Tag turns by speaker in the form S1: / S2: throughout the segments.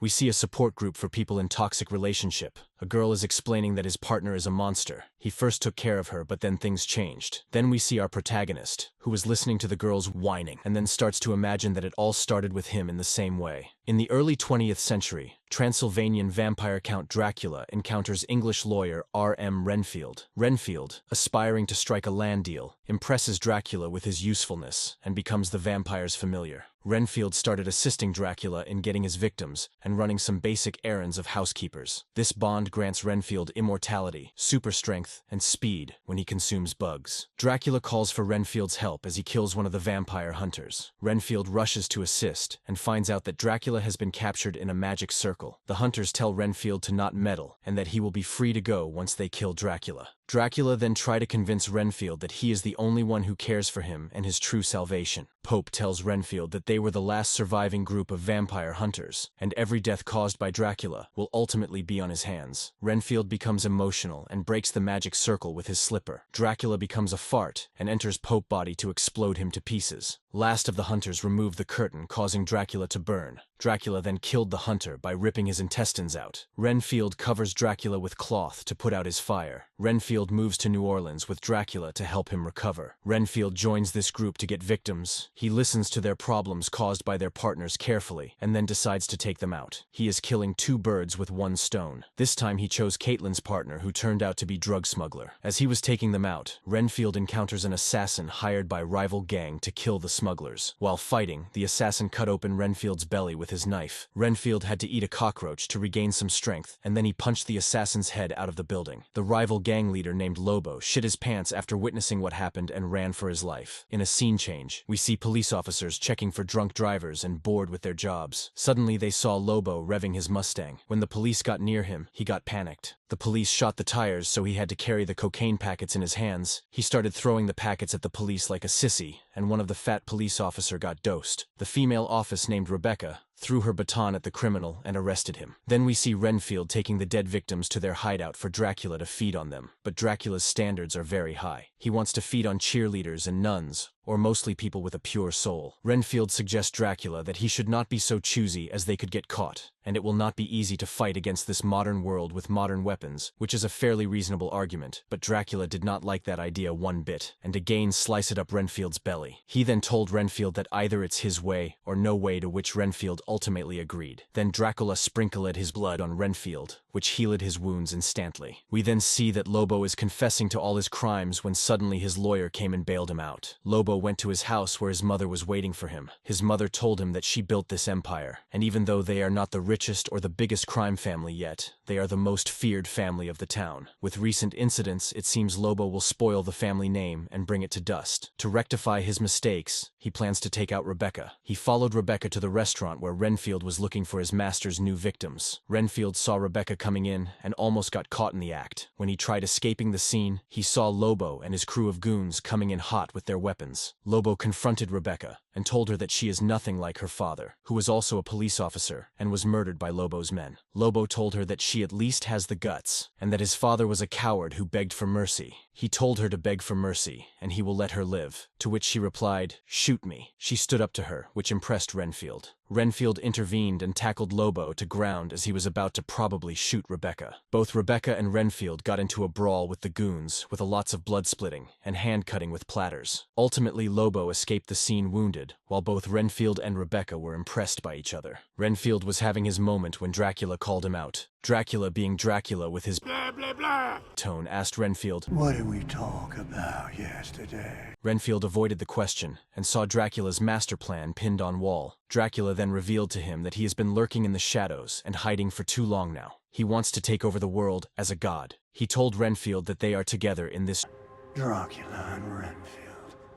S1: We see a support group for people in toxic relationship. A girl is explaining that his partner is a monster. He first took care of her, but then things changed. Then we see our protagonist, who is listening to the girl's whining, and then starts to imagine that it all started with him in the same way. In the early 20th century, Transylvanian vampire Count Dracula encounters English lawyer R.M. Renfield. Renfield, aspiring to strike a land deal, impresses Dracula with his usefulness and becomes the vampire's familiar. Renfield started assisting Dracula in getting his victims and running some basic errands of housekeepers. This bond grants Renfield immortality, super strength, and speed when he consumes bugs. Dracula calls for Renfield's help as he kills one of the vampire hunters. Renfield rushes to assist and finds out that Dracula has been captured in a magic circle. The hunters tell Renfield to not meddle and that he will be free to go once they kill Dracula. Dracula then tries to convince Renfield that he is the only one who cares for him and his true salvation. Pope tells Renfield that they were the last surviving group of vampire hunters, and every death caused by Dracula will ultimately be on his hands. Renfield becomes emotional and breaks the magic circle with his slipper. Dracula becomes a fart and enters Pope's body to explode him to pieces. Last of the hunters remove the curtain, causing Dracula to burn. Dracula then killed the hunter by ripping his intestines out. Renfield covers Dracula with cloth to put out his fire. Renfield moves to New Orleans with Dracula to help him recover. Renfield joins this group to get victims. He listens to their problems caused by their partners carefully and then decides to take them out. He is killing two birds with one stone. This time he chose Caitlin's partner, who turned out to be drug smuggler. As he was taking them out, Renfield encounters an assassin hired by rival gang to kill the smugglers. While fighting, the assassin cut open Renfield's belly with his knife. Renfield had to eat a cockroach to regain some strength, and then he punched the assassin's head out of the building. The rival gang leader named Lobo shit his pants after witnessing what happened and ran for his life. In a scene change, we see police officers checking for drunk drivers and bored with their jobs. Suddenly they saw Lobo revving his Mustang. When the police got near him, he got panicked. The police shot the tires, so he had to carry the cocaine packets in his hands. He started throwing the packets at the police like a sissy, and one of the fat police officer got dosed. The female officer named Rebecca threw her baton at the criminal and arrested him. Then we see Renfield taking the dead victims to their hideout for Dracula to feed on them. But Dracula's standards are very high. He wants to feed on cheerleaders and nuns, or mostly people with a pure soul. Renfield suggests Dracula that he should not be so choosy, as they could get caught, and it will not be easy to fight against this modern world with modern weapons, which is a fairly reasonable argument. But Dracula did not like that idea one bit, and again sliced up Renfield's belly. He then told Renfield that either it's his way or no way, to which Renfield ultimately agreed. Then Dracula sprinkled his blood on Renfield, which healed his wounds instantly. We then see that Lobo is confessing to all his crimes when suddenly his lawyer came and bailed him out. Lobo went to his house where his mother was waiting for him. His mother told him that she built this empire, and even though they are not the richest or the biggest crime family yet, they are the most feared family of the town. With recent incidents, it seems Lobo will spoil the family name and bring it to dust. To rectify his mistakes, he plans to take out Rebecca. He followed Rebecca to the restaurant where Renfield was looking for his master's new victims. Renfield saw Rebecca coming in and almost got caught in the act. When he tried escaping the scene, he saw Lobo and his crew of goons coming in hot with their weapons. Lobo confronted Rebecca and told her that she is nothing like her father, who was also a police officer and was murdered by Lobo's men. Lobo told her that she at least has the guts, and that his father was a coward who begged for mercy. He told her to beg for mercy, and he will let her live, to which she replied, "Shoot me." She stood up to her, which impressed Renfield. Renfield intervened and tackled Lobo to ground as he was about to probably shoot Rebecca. Both Rebecca and Renfield got into a brawl with the goons, with lots of blood splitting and hand cutting with platters. Ultimately, Lobo escaped the scene wounded, while both Renfield and Rebecca were impressed by each other. Renfield was having his moment when Dracula called him out. Dracula, being Dracula with his blah blah blah tone, asked Renfield,
S2: "What did we talk about yesterday?"
S1: Renfield avoided the question and saw Dracula's master plan pinned on wall. Dracula then revealed to him that he has been lurking in the shadows and hiding for too long now. He wants to take over the world as a god. He told Renfield that they are together in this.
S2: Dracula and Renfield.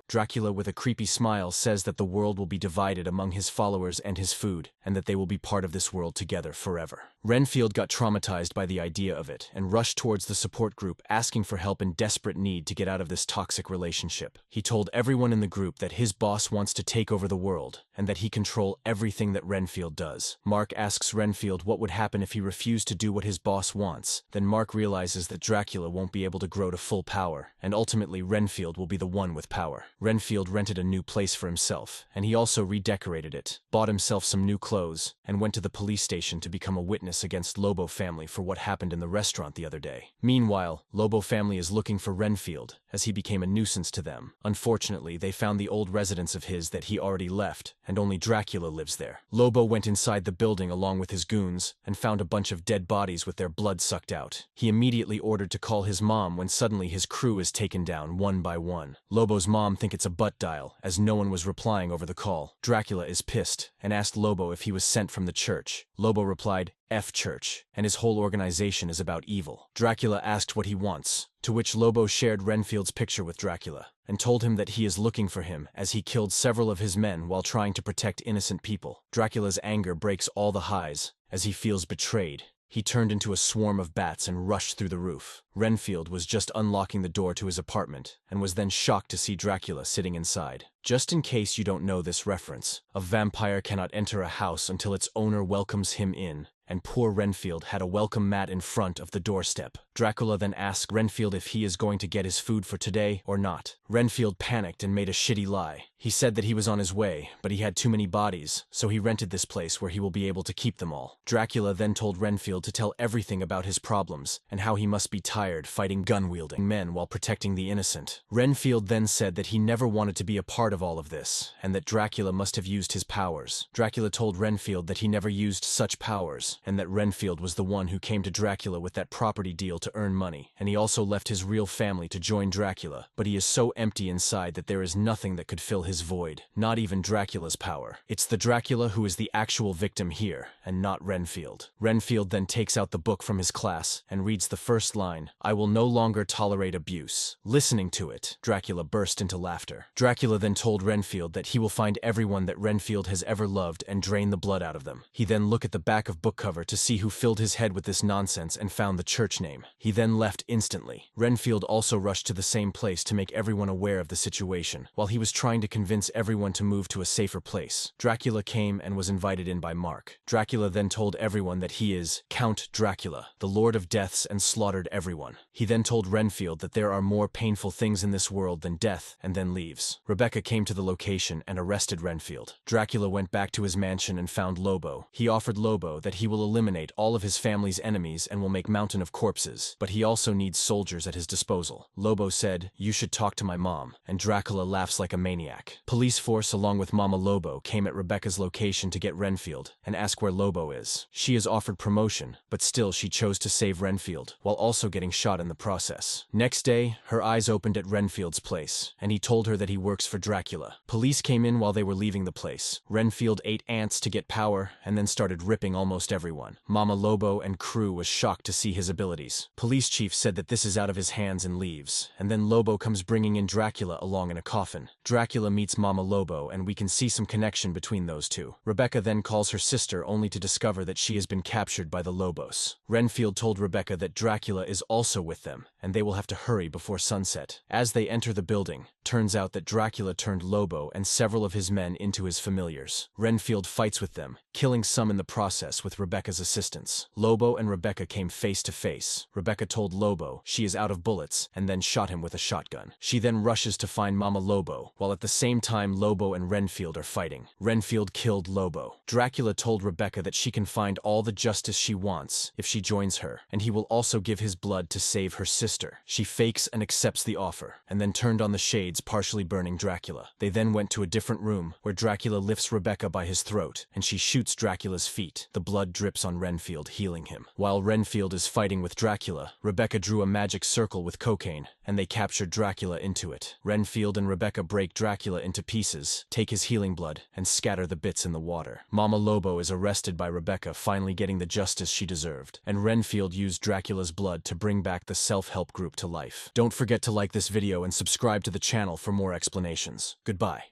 S1: Dracula, with a creepy smile, says that the world will be divided among his followers and his food, and that they will be part of this world together forever. Renfield got traumatized by the idea of it and rushed towards the support group, asking for help in desperate need to get out of this toxic relationship. He told everyone in the group that his boss wants to take over the world, and that he control everything that Renfield does. Mark asks Renfield what would happen if he refused to do what his boss wants. Then Mark realizes that Dracula won't be able to grow to full power, and ultimately Renfield will be the one with power. Renfield rented a new place for himself, and he also redecorated it, bought himself some new clothes, and went to the police station to become a witness against Lobo family for what happened in the restaurant the other day. Meanwhile, Lobo family is looking for Renfield, as he became a nuisance to them. Unfortunately, they found the old residence of his that he already left, and only Dracula lives there. Lobo went inside the building along with his goons, and found a bunch of dead bodies with their blood sucked out. He immediately ordered to call his mom when suddenly his crew is taken down one by one. Lobo's mom thinks it's a butt dial, as no one was replying over the call. Dracula is pissed, and asked Lobo if he was sent from the church. Lobo replied, F church, and his whole organization is about evil. Dracula asked what he wants, to which Lobo shared Renfield's picture with Dracula, and told him that he is looking for him as he killed several of his men while trying to protect innocent people. Dracula's anger breaks all the highs, as he feels betrayed. He turned into a swarm of bats and rushed through the roof. Renfield was just unlocking the door to his apartment, and was then shocked to see Dracula sitting inside. Just in case you don't know this reference, a vampire cannot enter a house until its owner welcomes him in, and poor Renfield had a welcome mat in front of the doorstep. Dracula then asked Renfield if he is going to get his food for today or not. Renfield panicked and made a shitty lie. He said that he was on his way, but he had too many bodies, so he rented this place where he will be able to keep them all. Dracula then told Renfield to tell everything about his problems, and how he must be tired fighting gun-wielding men while protecting the innocent. Renfield then said that he never wanted to be a part of all of this, and that Dracula must have used his powers. Dracula told Renfield that he never used such powers, and that Renfield was the one who came to Dracula with that property deal to earn money, and he also left his real family to join Dracula, but he is so empty inside that there is nothing that could fill his void, not even Dracula's power. It's the Dracula who is the actual victim here, and not Renfield. Renfield then takes out the book from his class, and reads the first line, I will no longer tolerate abuse. Listening to it, Dracula burst into laughter. Dracula then told Renfield that he will find everyone that Renfield has ever loved and drain the blood out of them. He then looked at the back of book cover to see who filled his head with this nonsense and found the church name. He then left instantly. Renfield also rushed to the same place to make everyone aware of the situation, while he was trying to convince everyone to move to a safer place. Dracula came and was invited in by Mark. Dracula then told everyone that he is Count Dracula, the Lord of Deaths, and slaughtered everyone. He then told Renfield that there are more painful things in this world than death, and then leaves. Rebecca came to the location and arrested Renfield. Dracula went back to his mansion and found Lobo. He offered Lobo that he will eliminate all of his family's enemies and will make mountain of corpses, but he also needs soldiers at his disposal. Lobo said, you should talk to my mom, and Dracula laughs like a maniac. Police force along with Mama Lobo came at Rebecca's location to get Renfield and ask where Lobo is. She is offered promotion, but still she chose to save Renfield, while also getting shot in the process. Next day, her eyes opened at Renfield's place, and he told her that he works for Dracula. Police came in while they were leaving the place. Renfield ate ants to get power, and then started ripping almost everyone. Mama Lobo and crew was shocked to see his abilities. Police chief said that this is out of his hands and leaves, and then Lobo comes bringing in Dracula along in a coffin. Dracula meets Mama Lobo, and we can see some connection between those two. Rebecca then calls her sister only to discover that she has been captured by the Lobos. Renfield told Rebecca that Dracula is also with them, and they will have to hurry before sunset. As they enter the building, turns out that Dracula turned Lobo and several of his men into his familiars. Renfield fights with them, killing some in the process with Rebecca's assistance. Lobo and Rebecca came face to face. Rebecca told Lobo she is out of bullets and then shot him with a shotgun. She then rushes to find Mama Lobo, while at the same time Lobo and Renfield are fighting. Renfield killed Lobo. Dracula told Rebecca that she can find all the justice she wants if she joins her, and he will also give his blood to save her sister. She fakes and accepts the offer, and then turned on the shades, partially burning Dracula. They then went to a different room, where Dracula lifts Rebecca by his throat, and she shoots Dracula's feet. The blood drips on Renfield, healing him. While Renfield is fighting with Dracula, Rebecca drew a magic circle with cocaine, and they captured Dracula into it. Renfield and Rebecca break Dracula into pieces, take his healing blood, and scatter the bits in the water. Mama Lobo is arrested by Rebecca, finally getting the justice she deserved, and Renfield used Dracula's blood to bring back the self-help group to life. Don't forget to like this video and subscribe to the channel for more explanations. Goodbye.